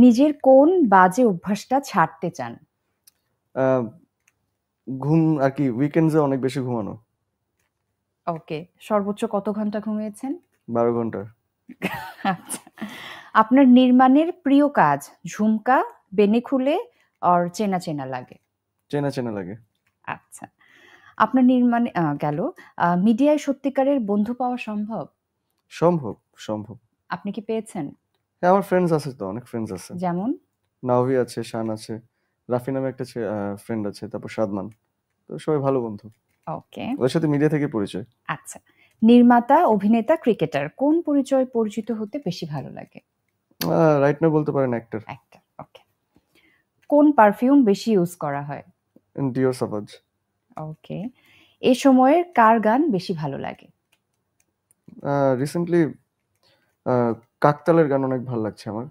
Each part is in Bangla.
নিজের কোন বাজে অভ্যাসটা ছাড়তে চান? আহ, ঘুম আর কি, উইকেন্ডসে অনেক বেশি ঘুমানো। ওকে। সর্বোচ্চ কত ঘন্টা ঘুমিয়েছেন? 12 ঘন্টার। আচ্ছা। আপনার নির্মাণের প্রিয় কাজ, ঝুমকা, বেনে খুলে আর চেনা চেনা লাগে। চেনা চেনা লাগে। আচ্ছা। আপনার নির্মাণে গেল। মিডিয়ায় সত্যিকারের বন্ধু পাওয়া সম্ভব? সম্ভব, সম্ভব। আপনি কি পেয়েছেন? হ্যাঁ, আমার ফ্রেন্ডস আছে, তো অনেক ফ্রেন্ডস আছে। যেমন? নাওভি আছে, শান আছে, রাফি নামে একটা ফ্রেন্ড আছে, তারপর সাদমান। তো সবাই ভালো বন্ধু। ওকে। ওদের সাথে মিডিয়া থেকে পরিচয়। আচ্ছা। নির্মাতা, অভিনেতা, ক্রিকেটার কোন পরিচয় পরিচিত হতে বেশি ভালো লাগে? রাইট না বলতে পারেন অ্যাক্টর। একটা। ওকে। কোন পারফিউম বেশি ইউজ করা হয়? ডিওর সাভাজ। ওকে। এ সময়ের কার গান বেশি ভালো লাগে? রিসেন্টলি কাকতালের গান অনেক ভালো লাগছে আমার।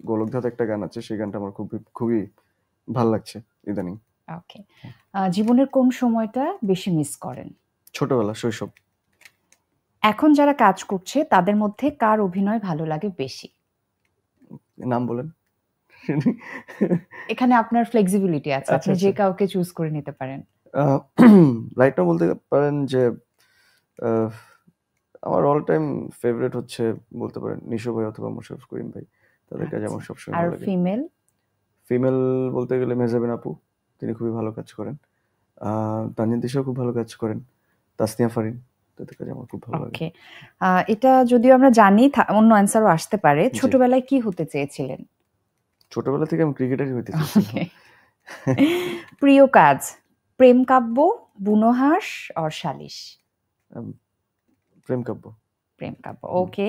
গোলকধাত একটা গান আছে, সেই গানটা আমার খুবই খুবই ভালো লাগছে ইদানিং। ওকে। জীবনের কোন সময়টা বেশি মিস করেন? ছোটবেলা, শৈশব। এখন যারা কাজ করছে তাদের মধ্যে কার অভিনয় ভালো লাগে বেশি? নাম বলেন। এখানে আপনার ফ্লেক্সিবিলিটি আছে। আচ্ছা, আপনি যে আচ্ছা। কাউকে চুজ করে নিতে পারেন। রাইট না বলতে পারেন যে আহ, আমার অল টাইম ফেভারিট হচ্ছে, বলতে পারেন নিশো ভাই অথবা মোশাররফ করিম ভাই। তাদের কাজ আচ্ছা। আমার সবসময় আর ভালো লাগে। ফিমেল? ফিমেল বলতে গেলে মেহজাবিন আপু, তিনি খুবই ভালো কাজ করেন। তানজিন তিশাও খুব ভালো কাজ করেন। তাসনিয়া ফারিন, তাদের কাজ আমার খুব ভালো লাগে। ওকে। এটা যদিও আমরা জানি, অন্য অ্যান্সারও আসতে পারে। জি। ছোটবেলায় কি হতে চেয়েছিলেন? ছোটবেলা থেকে আমি ক্রিকেটারই হইতে চেয়েছিলাম। ওকে। প্রিয় কাজ, প্রেম কাব্য, বুনোহাস আর সালিশ? প্রেম কাব্য। প্রেম কাব্য। হুম। ওকে।